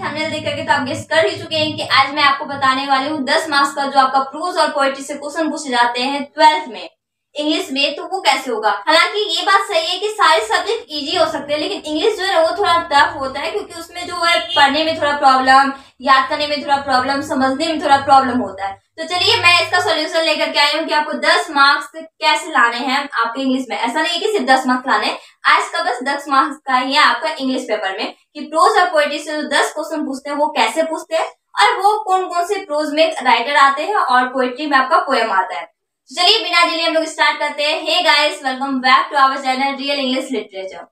Thumbnail देख करके तो आप गेस कर ही चुके हैं कि आज मैं आपको बताने वाली हूँ 10 मार्क्स का जो आपका प्रोज और पोएट्री से क्वेश्चन पूछे जाते हैं 12th में इंग्लिश में, तो वो कैसे होगा। हालांकि ये बात सही है कि सारे सब्जेक्ट इजी हो सकते हैं, लेकिन इंग्लिश जो है वो थोड़ा टफ होता है, क्योंकि उसमें जो है पढ़ने में थोड़ा प्रॉब्लम, याद करने में थोड़ा प्रॉब्लम, समझने में थोड़ा प्रॉब्लम होता है। तो चलिए मैं इसका सॉल्यूशन लेकर के आई हूँ कि आपको 10 मार्क्स कैसे लाने हैं आपके इंग्लिश में। ऐसा नहीं है कि सिर्फ 10 मार्क्स लाने हैं, आज का बस 10 मार्क्स का ही है आपका इंग्लिश पेपर में, कि प्रोज और पोएट्री से जो 10 क्वेश्चन पूछते हैं वो कैसे पूछते हैं, और वो कौन कौन से प्रोज में राइटर आते हैं और पोएट्री में आपका पोएम आता है। चलिए बिना डिले हम लोग स्टार्ट करते हैं। Hey guys, welcome back to our channel real English literature.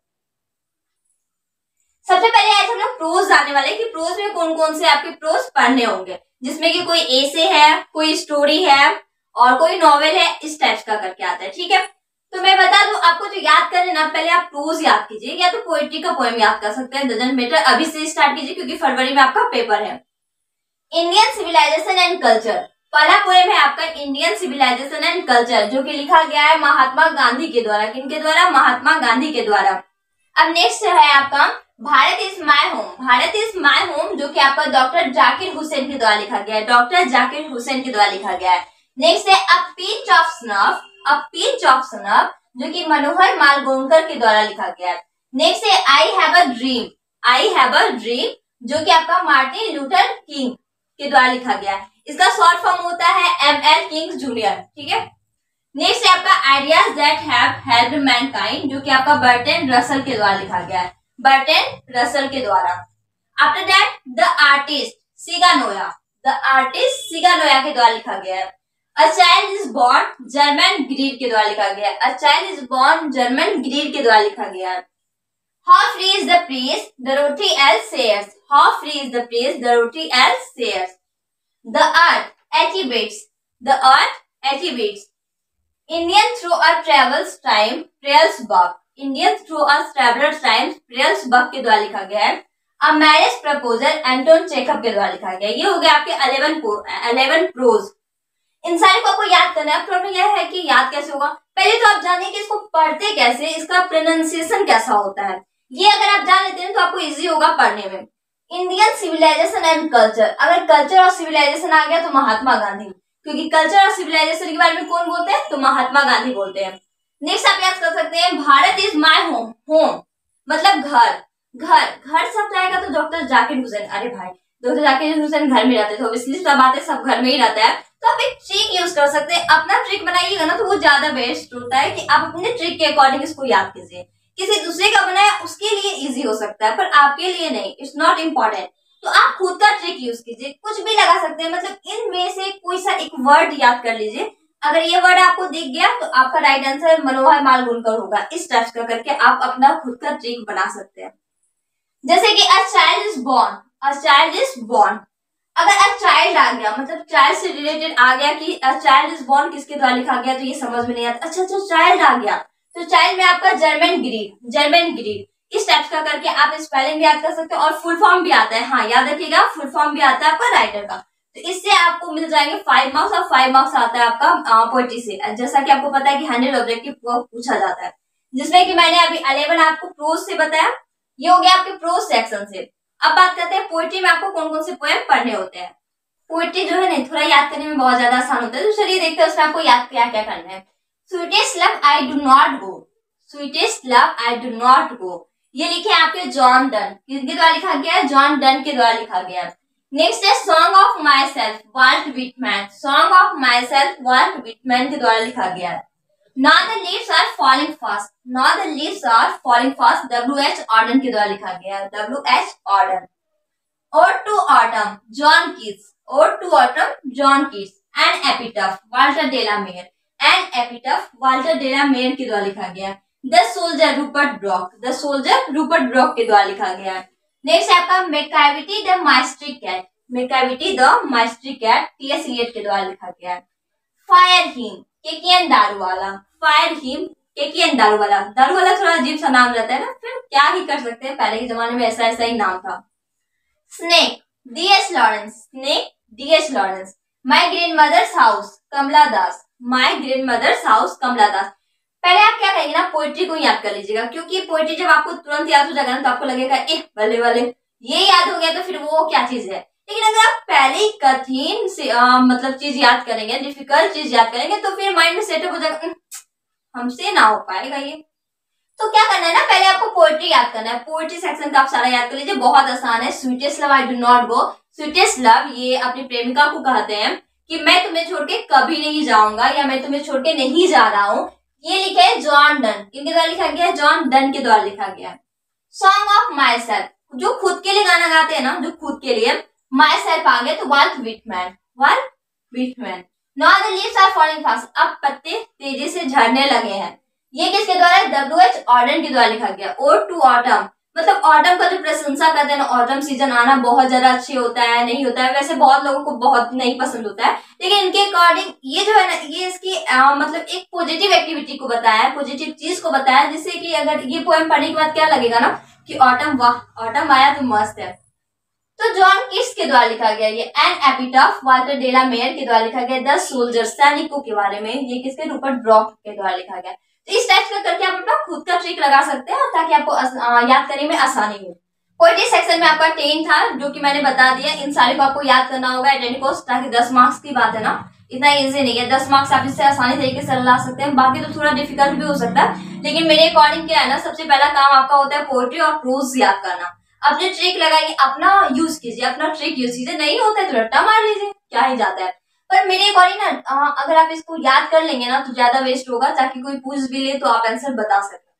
सबसे पहले आज हम लोग प्रोज जानने वाले कि प्रोज में कौन कौन से आपके प्रोज पढ़ने होंगे, जिसमें कि कोई एसे है, कोई स्टोरी है और कोई नॉवेल है, इस टाइप का करके आता है। ठीक है, तो मैं बता दूं आपको, जो याद करना ना, पहले आप प्रोज याद कीजिए या तो पोएट्री का पोएम याद कर सकते हैं, डजंट मैटर। अभी से स्टार्ट कीजिए क्योंकि फरवरी में आपका पेपर है। इंडियन सिविलाइजेशन एंड कल्चर, पहला पोएम है आपका इंडियन सिविलाइजेशन एंड कल्चर, जो कि लिखा गया है महात्मा गांधी के द्वारा। किनके द्वारा? महात्मा गांधी के द्वारा। अब नेक्स्ट है आपका Bharat is my home, Bharat is my home, जो कि आपका डॉक्टर जाकिर हुसैन के द्वारा लिखा गया है, डॉक्टर जाकिर हुसैन के द्वारा लिखा गया है। नेक्स्ट है a pinch of snuff, a pinch of snuff, जो कि मनोहर मालगोंकर के द्वारा लिखा गया है। नेक्स्ट है I have a dream, I have a dream, जो कि आपका मार्टिन लूथर किंग के द्वारा लिखा गया है। इसका शॉर्ट फॉर्म होता है एम.एल. Kings junior. ठीक है, नेक्स्ट है आपका ideas that have helped Mankind, जो कि आपका बर्टन रसल के द्वारा लिखा गया है, बर्टन रसल के द्वारा। After that the artist Siganoya, the artist Siganoya के द्वारा लिखा गया है। A child is born, Germaine Greer के द्वारा लिखा गया है, a child is born, Germaine Greer के द्वारा लिखा गया है। How free is the priest, Dorothy L Sayers, how free is the priest, Dorothy L Sayers. The earth exhibits, the earth exhibits. Indian through a travel's time, trails buck. Indian through a traveler's time, trails buck के द्वारा लिखा गया है। A marriage proposal, Anton Chekhov के द्वारा लिखा गया है। ये हो गया आपके 11 प्रोज। इन सारे को आपको याद करना है। प्रॉब्लम यह है कि याद कैसे होगा, पहले तो आप जानिए कि इसको पढ़ते कैसे, इसका प्रोनाउंसिएशन कैसा होता है। ये अगर आप जान लेते हैं तो आपको इजी होगा पढ़ने में। इंडियन सिविलाइजेशन एंड कल्चर, अगर कल्चर और सिविलाइजेशन आ गया तो महात्मा गांधी, क्योंकि कल्चर और सिविलाइजेशन के बारे में कौन बोलते हैं? तो महात्मा गांधी बोलते हैं। नेक्स्ट आप याद कर सकते हैं Bharat is my home, home मतलब घर, घर, घर शब्द आएगा तो डॉक्टर जाकिर हुसैन। अरे भाई, डॉक्टर जाकिर हुसैन घर में रहते थे, ऑब्वियसली सब बातें सब घर में ही रहता है, तो आप एक ट्रिक यूज कर सकते हैं। अपना ट्रिक बनाइएगा ना तो वो ज्यादा बेस्ट होता है कि आप अपने ट्रिक के अकॉर्डिंग इसको याद कीजिए। किसी दूसरे का बनाया उसके लिए इजी हो सकता है, पर आपके लिए नहीं, इट्स नॉट इम्पोर्टेंट। तो आप खुद का ट्रिक यूज कीजिए, कुछ भी लगा सकते हैं, मतलब इनमें से कोई सा एक वर्ड याद कर लीजिए। अगर ये वर्ड आपको दिख गया तो आपका राइट आंसर मनोहर मालगुनकर होगा। इस टाइप का करके आप अपना खुद का ट्रिक बना सकते हैं। जैसे कि अ child is born, a child is born, अगर अ चाइल्ड आ गया मतलब चाइल्ड से रिलेटेड आ गया कि अ चाइल्ड इज बॉर्न किसके द्वारा लिखा गया, तो ये समझ में नहीं आता। अच्छा चाइल्ड आ गया तो चाइल्ड में आपका जर्मन ग्रीड, जर्मन ग्रीड, इस टाइप का करके आप स्पेलिंग भी याद कर सकते हो और फुल फॉर्म भी आता है। हाँ याद रखिएगा, फुल फॉर्म भी आता है आपका राइटर का। तो इससे आपको मिल जाएंगे 5 मार्क्स, और 5 मार्क्स आता है आपका पोएट्री से। जैसा कि आपको पता है कि 100 ऑब्जेक्टिव पूछा जाता है, जिसमें कि मैंने अभी 11 आपको प्रोज से बताया। ये हो गया आपके प्रोज सेक्शन से। अब बात करते हैं पोएट्री में आपको कौन कौन से पोएम पढ़ने होते हैं। पोएट्री जो है ना थोड़ा याद करने में बहुत ज्यादा आसान होता है, तो चलिए देखते हैं उसमें आपको याद क्या क्या करना है। Sweetest love I do not go, sweetest love I do not go, ये लिखे हैं आपके जॉन डन, किसके द्वारा लिखा गया है? जॉन डन के द्वारा लिखा गया है। नेक्स्ट है song of myself, Walt Whitman, song of myself, Walt Whitman के द्वारा लिखा गया है। Not the leaves are falling fast, not the leaves are falling fast, W.H. Auden के द्वारा लिखा गया है, W.H. ऑर्डन। और टू ऑटम, जॉन कीट्स, और to autumn, John Keats. And epitaph, Walter de la Mare, and epitaph, Walter de la Mare के द्वारा लिखा गया है। The soldier, Rupert Brooke, the soldier, Rupert Brooke के द्वारा लिखा गया है। नेक्स्ट है आपका Macavity the mystery cat, Macavity the mystery cat, T.S. Eliot के द्वारा लिखा गया है। Fire hymn, KKN Daruwalla, fire hymn, KKN Daruwalla, Daruwalla थोड़ा अजीब सा नाम रहता है ना, फिर क्या ही कर सकते हैं, पहले के जमाने में ऐसा ऐसा ही नाम था। Snake, D.S. Lawrence, snake, D.S. Lawrence. My grandmother's house, Kamala Das, my grandmother's house, Kamala Das. पहले आप क्या करेंगे ना, पोएट्री को याद कर लीजिएगा, क्योंकि पोएट्री जब आपको तुरंत याद हो जाएगा ना तो आपको लगेगा बल्ले वाले ये याद हो गया तो फिर वो क्या चीज है। लेकिन अगर आप पहले ही कठिन से मतलब चीज याद करेंगे, डिफिकल्ट चीज याद करेंगे, तो फिर माइंड में सेटअप हो जाएगा, हमसे ना हो पाएगा ये। तो क्या करना है ना, पहले आपको पोएट्री याद करना है। पोएट्री सेक्शन का आप सारा याद कर लीजिए, बहुत आसान है। Sweetest love I do not go. Sweetest love ये अपनी प्रेमिका को कहते हैं कि मैं तुम्हें छोड़ के कभी नहीं जाऊंगा, या मैं तुम्हें छोड़ के नहीं जा रहा हूं। ये लिखा है जॉन डन, किनके द्वारा लिखा गया है, जॉन डन के द्वारा लिखा गया है। सॉन्ग ऑफ माई सेल्फ, जो खुद के लिए गाना गाते हैं ना, जो खुद के लिए, माई सेल्फ आ गया तो Walt Whitman, Walt Whitman. Now the leaves are falling fast, अब पत्ते तेजी से झड़ने लगे हैं। ये किसके द्वारा है, W.H. ऑर्डन के द्वारा लिखा गया। ओड टू ऑटम, मतलब ऑटम का जो प्रशंसा करते हैं ना, ऑटम सीजन आना बहुत ज्यादा अच्छे होता है, नहीं होता है, वैसे बहुत लोगों को बहुत नहीं पसंद होता है, लेकिन इनके अकॉर्डिंग ये जो है ना, ये इसकी मतलब एक पॉजिटिव एक्टिविटी को बताया है, पॉजिटिव चीज को बताया है, जिससे कि अगर ये पोएम पढ़ने के बाद क्या लगेगा ना कि ऑटम, वाह ऑटम आया तो मस्त है। तो जॉन किट्स के द्वारा लिखा गया ये। एन एपिटाफ वाल्टर डेला मेयर के द्वारा लिखा गया। 10 सोल्जर, सैनिकों के बारे में, ये किसके, रूपर्ट ब्रॉक के द्वारा लिखा गया। तो इस टाइप का करके आप अपना खुद का ट्रिक लगा सकते हैं ताकि आपको याद करने में आसानी हो। पोएट्री सेक्शन में आपका 10 था जो कि मैंने बता दिया। इन सारे को आपको याद करना होगा एट एनी कॉस्ट, ताकि 10 मार्क्स की बात है ना, इतना इजी नहीं है। 10 मार्क्स आप इससे आसानी तरीके से ला सकते हैं, बाकी तो थोड़ा डिफिकल्ट भी हो सकता है, लेकिन मेरे अकॉर्डिंग क्या है ना, सबसे पहला काम आपका होता है पोएट्री और प्रोज याद करना। अपने ट्रिक लगाइए, अपना यूज कीजिए, अपना ट्रिक यूज कीजिए। नहीं होता है तो रट्टा मार लीजिए, क्या ही जाता है। पर मेरे अकॉर्डिंग ना अगर आप इसको याद कर लेंगे ना तो ज्यादा वेस्ट होगा, ताकि कोई पूछ भी ले तो आप आंसर बता सकें।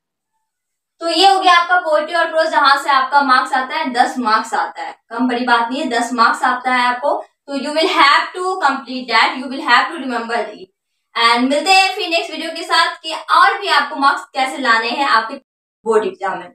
तो ये हो गया आपका पोएट्री और प्रोज, जहां से आपका मार्क्स आता है 10 मार्क्स आता है। कम बड़ी बात नहीं है, 10 मार्क्स आता है आपको। तो you will have to complete that, you will have to remember it. And मिलते हैं फिर नेक्स्ट वीडियो के साथ कि और भी आपको मार्क्स कैसे लाने हैं आपके बोर्ड एग्जाम में।